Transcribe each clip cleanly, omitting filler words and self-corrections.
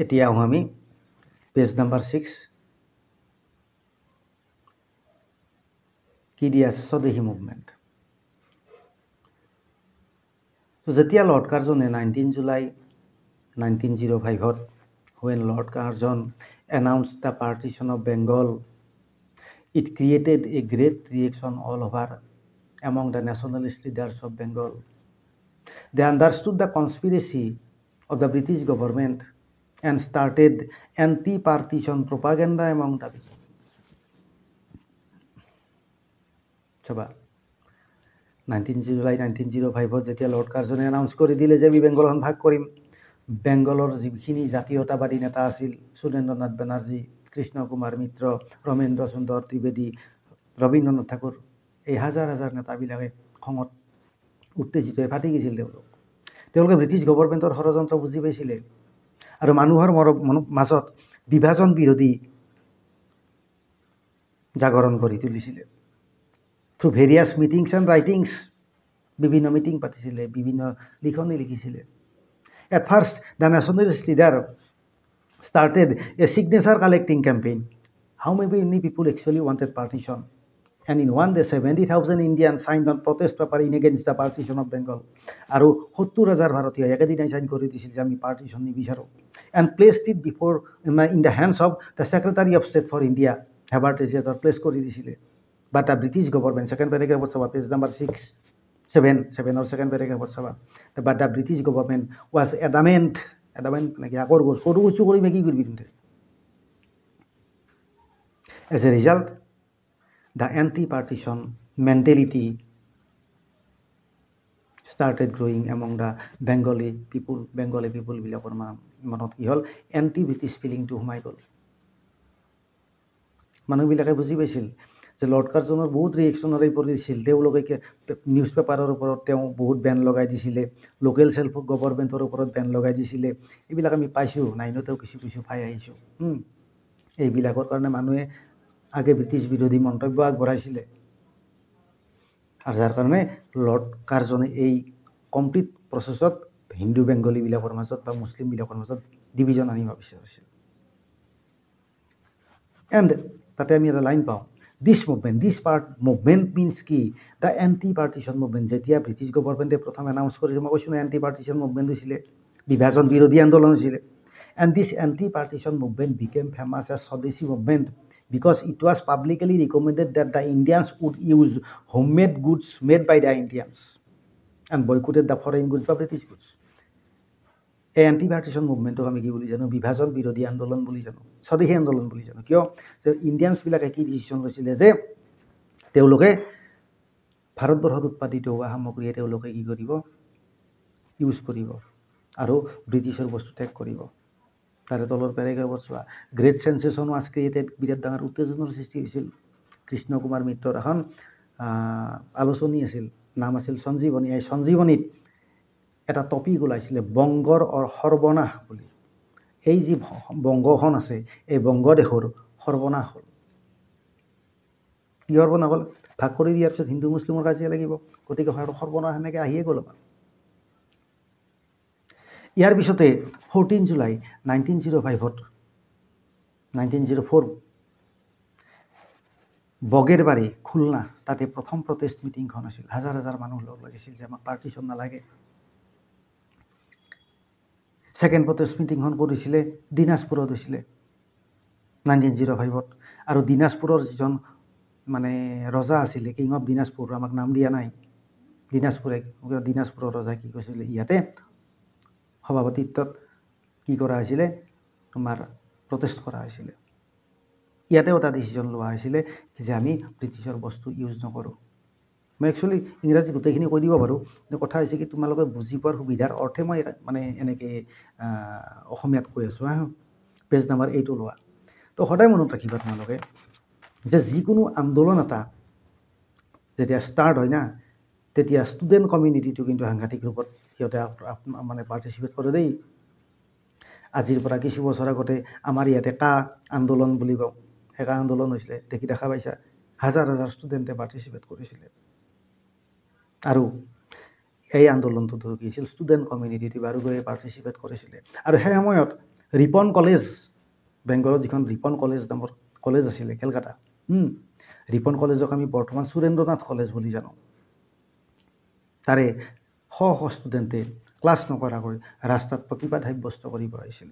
এতিয়া আহোঁ আমি পেজ নাম্বাৰ 6 কি দিয়া আছে স্বদেশী মুভমেণ্ট যেতিয়া lord কাৰ্জনে 19 July 1905 when Lord Curzon announced the partition of Bengal, it created a great reaction all over among the nationalist leaders of Bengal. They understood the conspiracy of the British government and started anti-partition propaganda among the people. Chaba 19 July 1905 যেতিয়া lord কাৰ্জনে announce কৰি দিলে যে আমি বেংগলখন ভাগ কৰিম বেংগলৰ যিখিনি জাতীয়তাবাদী নেতা আছিল সুৰেন্দ্ৰনাথ বেনাৰ্জী কৃষ্ণ কুমাৰ মিত্ৰ ৰমেন্দ্ৰ সুন্দৰ ত্ৰিবেদী ৰবীন্দ্ৰনাথ ঠাকুৰ এই হাজাৰ হাজাৰ নেতাবিলাকে খঙত উত্তেজিত হৈ ফাটি গৈছিল তেওঁলোকে ব্ৰিটিছ গভৰ্ণমেণ্টৰ ষড়যন্ত্ৰ বুজি পাইছিলে আৰু মানুহৰ মাজত বিভাজন বিৰোধী জাগৰণ কৰি তুলিছিলে through various meetings and writings বিভিন্ন মিটিং পাতিছিলে বিভিন্ন লিখনি লিখিছিলে at first the nationalist leader started a signature collecting campaign how many people actually wanted partition and in one day 70,000 Indians signed on protest paper in against the partition of Bengal আৰু 70,000 ভাৰতীয় একেদিনাই sign কৰি দিছিল যে আমি partition নিবিচাৰো and placed it before in the hands of the Secretary of State for India Herbert Hoover place কৰি দিছিলে but the British government second paragraph of page number 7 or second paragraph of but the British government was adamant like akor gos koru uchu koribe ki korbi tinte as a result the anti-partition mentality started growing among the Bengali people bilakor manot ki hol anti-British feeling to humai gol মানুহ বিলাকে বুজি পাইছিল যে lord কাৰ্জনৰ বহুত ৰিয়েকশ্যনৰে পৰিছিল তেওঁলোকে news পেপাৰৰ ওপৰত তেওঁ বহুত বেন লগাই দিছিলে লোকেল সেল্ফ গভৰ্ণমেণ্টৰ ওপৰত বেন লগাই দিছিলে এইবিলাক আমি পাইছোঁ নাইনতেও কিছু পাই আহিছোঁ এইবিলাকৰ কাৰণে মানুহে আগে ব্ৰিটিছ বিৰোধী মন্তব্য আগবঢ়াইছিলে আৰু যাৰ কাৰণে লৰ্ড কাৰ্জনে এই কমপ্লিট প্ৰচেছত হিন্দু বেংগলীবিলাকৰ মাজত বা মুছলিমবিলাকৰ মাজত ডিভিজন আনিব বিচাৰিছিল এণ্ড তাতে আমি এটা লাইন পাওঁ this movement means কি the anti-partition movement যেতিয়া ব্ৰিটিছ গভৰ্ণমেণ্টে প্ৰথম এনাউন্স কৰিছিল মই কৈছোঁ anti-partition movement হৈছিলে বিভাজন বিৰোধী আন্দোলন হৈছিলে and this anti-partition movement became famous as Swadeshi movement because it was publicly recommended that the Indians would use homemade goods made by the Indians and boycotted the foreign goods by British goods এই anti-partition মুভমেণ্টক আমি কি বুলি জানো বিভাজন বিৰোধী আন্দোলন বুলি জানো স্বদেশী আন্দোলন বুলি জানো কিয় যে ইণ্ডিয়ানছবিলাকে কি ডিচিশ্যন লৈছিলে যে তেওঁলোকে ভাৰতবৰ্ষত উৎপাদিত হোৱা সামগ্ৰীয়ে তেওঁলোকে কি কৰিব ইউজ কৰিব আৰু ব্ৰিটিছৰ বস্তু ত্যাগ কৰিব তাৰে তলৰ পেৰেগ্ৰাফত চোৱা গ্ৰেট চেনচেশ্যন ৱাজ ক্ৰিয়েটেড বিৰাট ডাঙৰ উত্তেজনাৰ সৃষ্টি হৈছিল কৃষ্ণ কুমাৰ মিত্ৰৰ এখন আলোচনী আছিল নাম আছিল সঞ্জীৱনী এই সঞ্জীৱনীত এটা টপিক ওলাইছিলে বংগৰ সৰ্বনাশ বুলি এই যি বংগখন আছে এই বংগদেশৰ সৰ্বনাশ হ'ল কি সৰ্বনাশ হ'ল ভাগ কৰি দিয়াৰ পিছত হিন্দু মুছলিমৰ কাজিয়া লাগিব গতিকে সৰ্বনাশ এনেকৈ আহিয়ে গ'ল ইয়াৰ পিছতে 14 জুলাই 1904 বগেৰবাৰী খুলনা তাতে প্ৰথম প্ৰটেষ্ট মিটিংখন আছিল হাজাৰ হাজাৰ মানুহ লগ লাগিছিল যে আমাক পাৰ্টিশ্যন নালাগে সেকেন্ড প্ৰটেষ্ট মিটিংখন কৰিছিলে দিনাজপুৰত হৈছিলে 1905 আৰু দিনাজপুৰৰ যিজন মানে ৰজা আছিলে কিং অফ দিনাজপুৰ আমাক নাম দিয়া নাই দিনাজপুৰৰ ৰজা কি কৈছিলে ইয়াতে সভাপতিত্বত কি কৰা হৈছিলে তোমাৰ প্ৰটেষ্ট কৰা হৈছিলে ইয়াতেও এটা ডিচিশ্যন লোৱা হৈছিলে যে আমি ব্ৰিটিছৰ বস্তু ইউজ নকৰোঁ মই একচুৱেলি ইংৰাজী গোটেইখিনি কৈ দিব পাৰোঁ কিন্তু কথা হৈছে কি তোমালোকে বুজি পোৱাৰ সুবিধাৰ অৰ্থে মই মানে এনেকৈ অসমীয়াত কৈ আছোঁ পেজ নাম্বাৰ 8 লোৱা তো সদায় মনত ৰাখিবা তোমালোকে যে যিকোনো আন্দোলন এটা যেতিয়া ষ্টাৰ্ট হয় না তেতিয়া ষ্টুডেণ্ট কমিউনিটিটো কিন্তু সাংঘাতিক ৰূপত সিহঁতে মানে পাৰ্টিচিপেট কৰে দেই আজিৰ পৰা কিছু বছৰ আগতে আমাৰ ইয়াতে কা আন্দোলন বুলি কওঁ সেকা আন্দোলন হৈছিলে দেখা পাইছা হাজাৰ হাজাৰ ষ্টুডেণ্টে পাৰ্টিচিপেট কৰিছিলে আৰু এই আন্দোলনটোত কি হৈছিল ষ্টুডেণ্ট কমিউনিটি বাৰুগৈয়ে পাৰ্টিচিপেট কৰিছিলে আৰু সেই সময়ত ৰিপন কলেজ বেংগলত যিখন ৰিপন কলেজ নামৰ কলেজ আছিলে কেলকাতা ৰিপন কলেজক আমি বৰ্তমান সুৰেন্দ্ৰনাথ কলেজ বুলি জানো তাৰে শ ষ্টুডেণ্টে ক্লাছ নকৰাকৈ ৰাস্তাত প্ৰতিবাদ সাব্যস্ত কৰিব আহিছিল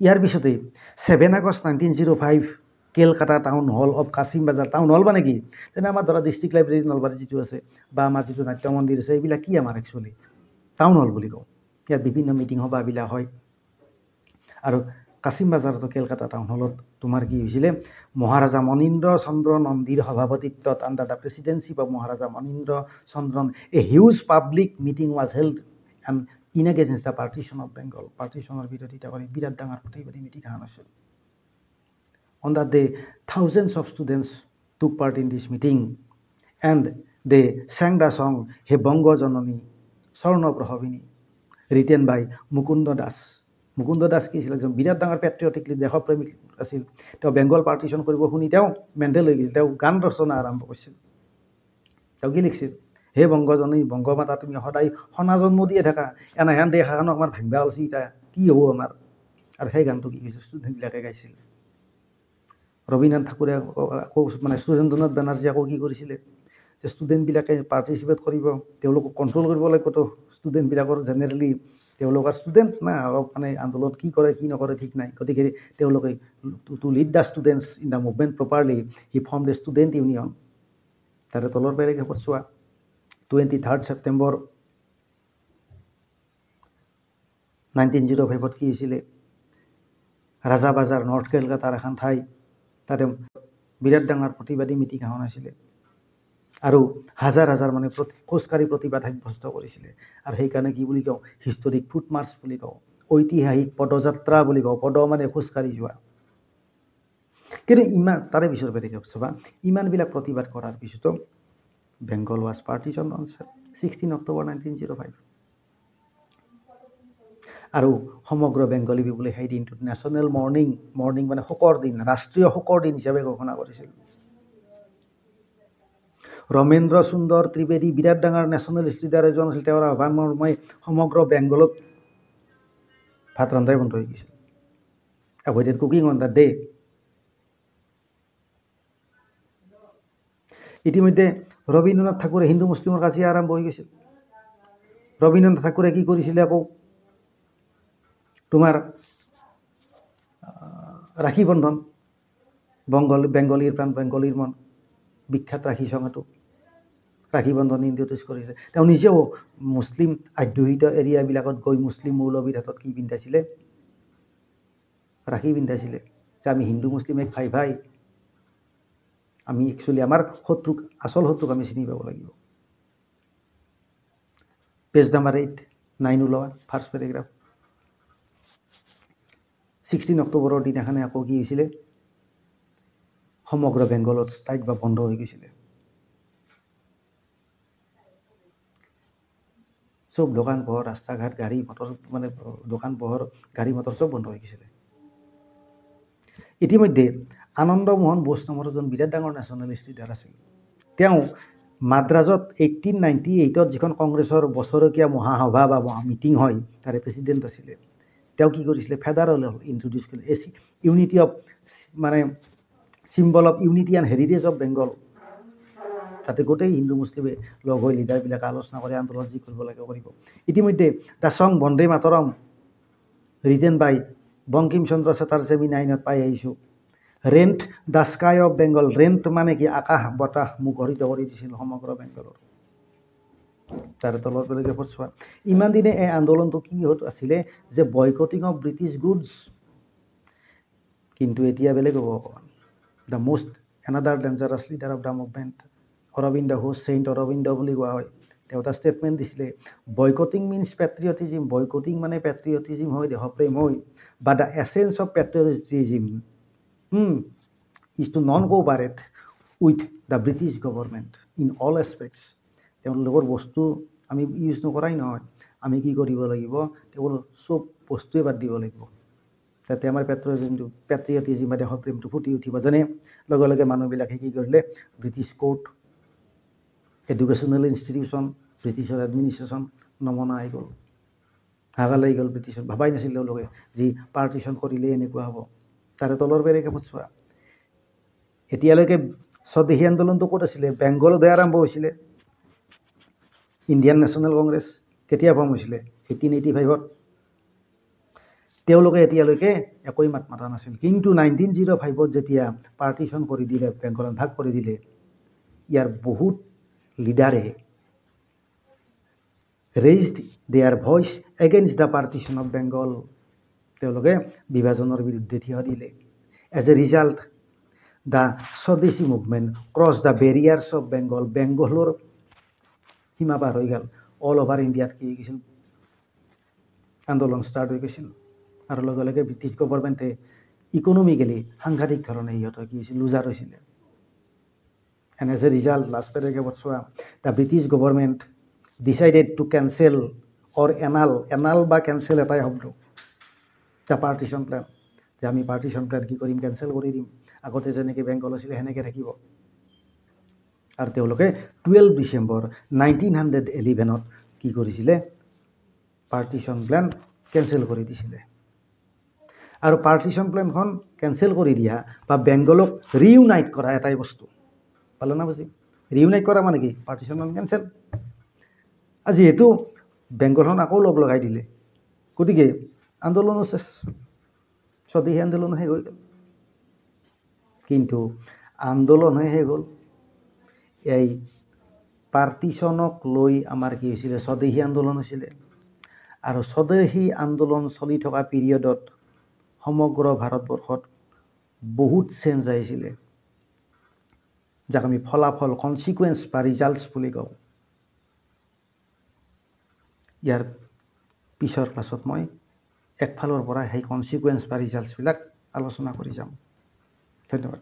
ইয়াৰ পিছতে 7 August 1905 Calcutta town hall of Cossimbazar town হল মানে কি যেনে আমাৰ ধৰা ডিষ্ট্ৰিক্ট লাইব্ৰেৰী নলবাৰী যিটো আছে বা আমাৰ যিটো নাট্য মন্দিৰ আছে এইবিলাক কি আমাৰ একচুৱেলি টাউন হল বুলি কওঁ ইয়াত বিভিন্ন মিটিং সভাবিলাক হয় আৰু কাছিম বাজাৰতো কেলকাতা টাউন হলত তোমাৰ কি হৈছিলে মহাৰাজা মনীন্দ্ৰ চন্দ্ৰ নন্দীৰ সভাপতিত্বত under the presidentship of Maharaja Manindra চন্দ্ৰন a huge public meeting was held and in against the partition of Bengal পাৰ্টিশ্যনৰ বিৰোধিতা কৰি বিৰাট ডাঙৰ প্ৰতিবাদী মিটিং এখন হৈছিল On that day, thousands of students took part in this meeting and they sang the song He Bongo Janani, Sarno Prahavini, written by Mukunda Das. Mukunda Das কি আছিল একজন বিৰাট ডাঙৰ পেট্ৰিয়টিক দেশপ্ৰেমিক আছিল তেওঁ বেংগল পাৰ্টিশ্যন কৰিব শুনি তেওঁ মেণ্টেল হৈ গৈছিল তেওঁ গান ৰচনা আৰম্ভ কৰিছিল তেওঁ কি লিখিছিল হে বংগজনী বংগমাতা তুমি সদায় সনা জন্ম দিয়ে থাকা এনেহেন দেশ এখনক আমাৰ ভাঙবা ওলছি এতিয়া কি হ'ব আমাৰ আৰু সেই গানটো কি কৈছিল ষ্টুডেণ্টবিলাকে গাইছিল ৰবীন্দ্ৰনাথ ঠাকুৰে আকৌ মানে সুৰেন্দ্ৰনাথ বেনাৰ্জী আকৌ কি কৰিছিলে যে ষ্টুডেণ্টবিলাকে পাৰ্টিচিপেট কৰিব তেওঁলোকক কণ্ট্ৰল কৰিব লাগিবতো ষ্টুডেণ্টবিলাকৰ জেনেৰেলি তেওঁলোকৰ ষ্টুডেণ্ট না অলপ মানে আন্দোলনত কি কৰে কি নকৰে ঠিক নাই গতিকে তেওঁলোকে to lead the students in the movement properly he form the student union তাৰে তলৰ পেৰেগ্ৰাফত চোৱা 23 ছেপ্টেম্বৰ 1905 কি হৈছিলে ৰাজাবাজাৰ নৰ্থ কেলকাতাৰ এখন ঠাই তাতে বিৰাট ডাঙৰ প্ৰতিবাদী মিটিং এখন আছিলে আৰু হাজাৰ হাজাৰ মানে খোজকাঢ়ি প্ৰতিবাদ সাব্যস্ত কৰিছিলে আৰু সেইকাৰণে কি বুলি কওঁ হিষ্টৰিক ফুট মাৰ্চ বুলি কওঁ ঐতিহাসিক পদযাত্ৰা বুলি কওঁ পদ মানে খোজকাঢ়ি যোৱা কিন্তু ইমান তাৰে পিছৰ পেৰেগ্ৰাফ চাবা ইমানবিলাক প্ৰতিবাদ কৰাৰ পিছতো Bengal was partition on 16 October 1905 আৰু সমগ্ৰ বেংগলী পিপুলে সেই দিনটোত নেশ্যনেল মৰ্ণিং মানে শোকৰ দিন ৰাষ্ট্ৰীয় শোকৰ দিন হিচাপে ঘোষণা কৰিছিল ৰমেন্দ্ৰ সুন্দৰ ত্ৰিবেদী বিৰাট ডাঙৰ নেশ্যনেলিষ্ট লিডাৰ এজন আছিল তেওঁৰ আহ্বান মৰ্মে সমগ্ৰ বেংগলত ভাত ৰন্ধাই বন্ধ হৈ গৈছিল এভইডেড কুকিং অন দ্য ডে ইতিমধ্যে ৰবীন্দ্ৰনাথ ঠাকুৰে হিন্দু মুছলিমৰ কাজিয়া আৰম্ভ হৈ গৈছিল ৰবীন্দ্ৰনাথ ঠাকুৰে কি কৰিছিলে আকৌ তোমাৰ ৰাখি বন্ধন বেংগলীৰ প্ৰাণ বেংগলীৰ মন বিখ্যাত ৰাখি সংঘটো ৰাখি বন্ধন ইণ্ট্ৰডিউচ কৰিছে তেওঁ নিজেও মুছলিম অধ্যুষিত এৰিয়াবিলাকত গৈ মুছলিম মৌলবীৰ হাতত কি পিন্ধাইছিলে ৰাখি পিন্ধাইছিলে যে আমি হিন্দু মুছলিম এক ভাই ভাই আমি একচুৱেলি আমাৰ শত্ৰুক আচল শত্ৰুক আমি চিনি পাব লাগিব পেজ নাম্বাৰ 9 ওলোৱা ফাৰ্ষ্ট পেৰেগ্ৰাফ 16 অক্টোবৰৰ দিনাখনে আকৌ কি হৈছিলে সমগ্ৰ বেংগলত ষ্ট্ৰাইক বা বন্ধ হৈ গৈছিলে চব দোকান পোহৰ ৰাস্তা ঘাট গাড়ী মটৰ মানে দোকান পোহৰ গাড়ী মটৰ চব বন্ধ হৈ গৈছিলে ইতিমধ্যে আনন্দ মোহন বোস নামৰ এজন বিৰাট ডাঙৰ নেশ্যনেলিষ্ট লিডাৰ আছিল তেওঁ মাদ্ৰাজত 1898ত যিখন কংগ্ৰেছৰ বছৰকীয়া মহাসভা বা মিটিং হয় তাৰে প্ৰেচিডেণ্ট আছিলে তেওঁ কি কৰিছিলে ফেডাৰেল ইণ্ট্ৰডিউচ কৰিলে ইউনিটি অফ মানে symbol of unity and heritage of Bengal তাতে গোটেই হিন্দু মুছলিমে লগ হৈ লিডাৰবিলাকে আলোচনা কৰি আন্দোলন যি কৰিব লাগে কৰিব ইতিমধ্যে দ্য সং বন্দে মাতৰম ৰিটেন বাই বংকিম চন্দ্ৰ চেটাৰ্জী আমি 9ত পাই আহিছোঁ rent the sky of Bengal rent মানে কি আকাশ বতাহ মুখৰিত কৰি দিছিল সমগ্ৰ বেংগলৰ তাৰে তলৰ পেৰেগ্ৰাফত চোৱা ইমান দিনে এই আন্দোলনটো কি আছিলে যে বয়কটিং অফ ব্ৰিটিছ গুডছ কিন্তু এতিয়া বেলেগ হ'ব অকণমান the most another dangerous leader of the movement Aurobindo Ghosh saint Aurobindo বুলি কোৱা হয় তেওঁ এটা ষ্টেটমেণ্ট দিছিলে বয়কটিং মিনছ পেট্ৰিয়টিজিম বয়কটিং মানে পেট্ৰিয়টিজিম হয় দেশপ্ৰেম হয় বা the essence of patriotism is to non cooperate with the British government in all aspects তেওঁলোকৰ বস্তু আমি ইউজ নকৰাই নহয় আমি কি কৰিব লাগিব তেওঁলোকৰ চব বস্তুৱে বাদ দিব লাগিব যাতে আমাৰ পেট্ৰিয়টিজিম বা দেশপ্ৰেমটো ফুটি উঠিব যেনে লগে লগে মানুহবিলাকে কি কৰিলে ব্ৰিটিছ কোৰ্ট এডুকেশ্যনেল ইনষ্টিটিউশ্যন ব্ৰিটিছৰ এডমিনিষ্ট্ৰেশ্যন নমনা হৈ গ'ল হাগা লাগি গ'ল ব্ৰিটিছত ভাবাই নাছিল তেওঁলোকে যি পাৰ্টিশ্যন কৰিলে এনেকুৱা হ'ব তাৰে তলৰ বেৰেকে চোৱা এতিয়ালৈকে স্বদেশী আন্দোলনটো ক'ত আছিলে বেংগলতে আৰম্ভ হৈছিলে ইণ্ডিয়ান নেশ্যনেল কংগ্ৰেছ কেতিয়া ফৰ্ম হৈছিলে 1885 তেওঁলোকে এতিয়ালৈকে একোই মাত মাতা নাছিল কিন্তু 1905 যেতিয়া পাৰ্টিশ্যন কৰি দিলে বেংগলত ভাগ কৰি দিলে ইয়াৰ বহুত লিডাৰে raised their voice against the partition of Bengal তেওঁলোকে বিভাজনৰ বিৰুদ্ধে থিয় দিলে as a result the Swadeshi movement crossed the barriers of Bengal বেংগলৰ সীমা পাৰ হৈ গ'ল অল অভাৰ ইণ্ডিয়াত কি গৈছিল আন্দোলন ষ্টাৰ্ট হৈ গৈছিল আৰু লগে লগে ব্ৰিটিছ গভৰ্ণমেণ্টে ইকনমিকেলি সাংঘাতিক ধৰণে ইহঁতৰ কি হৈছিল লুজাৰ হৈছিলে and as a result last paragraph চোৱা the British government decided to cancel or annul বা cancel এটাই শব্দ the partition plan যে আমি partition plan কি কৰিম cancel কৰি দিম আগতে যেনেকৈ বেংগল আছিলে সেনেকৈ থাকিব আৰু তেওঁলোকে 12 ডিচেম্বৰ 1911 কি কৰিছিলে partition plan cancel কৰি দিছিলে আৰু partition planখন cancel কৰি দিয়া বা বেংগলক ৰিউনাইট কৰা এটাই বস্তু পালে না বুজি ৰিউনাইট কৰা মানে কি partition plan cancel আজি যেহেতু বেংগলখন আকৌ লগ লগাই দিলে গতিকে আন্দোলনো শেষ স্বদেশী আন্দোলন শেষ হৈ গ'ল কিন্তু আন্দোলন শেষ হ'ল এই পাৰ্টিশ্যনক লৈ আমাৰ কি হৈছিলে স্বদেশী আন্দোলন হৈছিলে আৰু স্বদেশী আন্দোলন চলি থকা পিৰিয়ডত সমগ্ৰ ভাৰতবৰ্ষত বহুত চেঞ্জ আহিছিলে যাক আমি ফলাফল কনচিকুৱেঞ্চ বা ৰিজাল্টছ বুলি কওঁ ইয়াৰ পিছৰ ক্লাছত মই একফালৰ পৰা সেই কনচিকুৱেঞ্চ বা ৰিজাল্টছবিলাক আলোচনা কৰি যাম ধন্যবাদ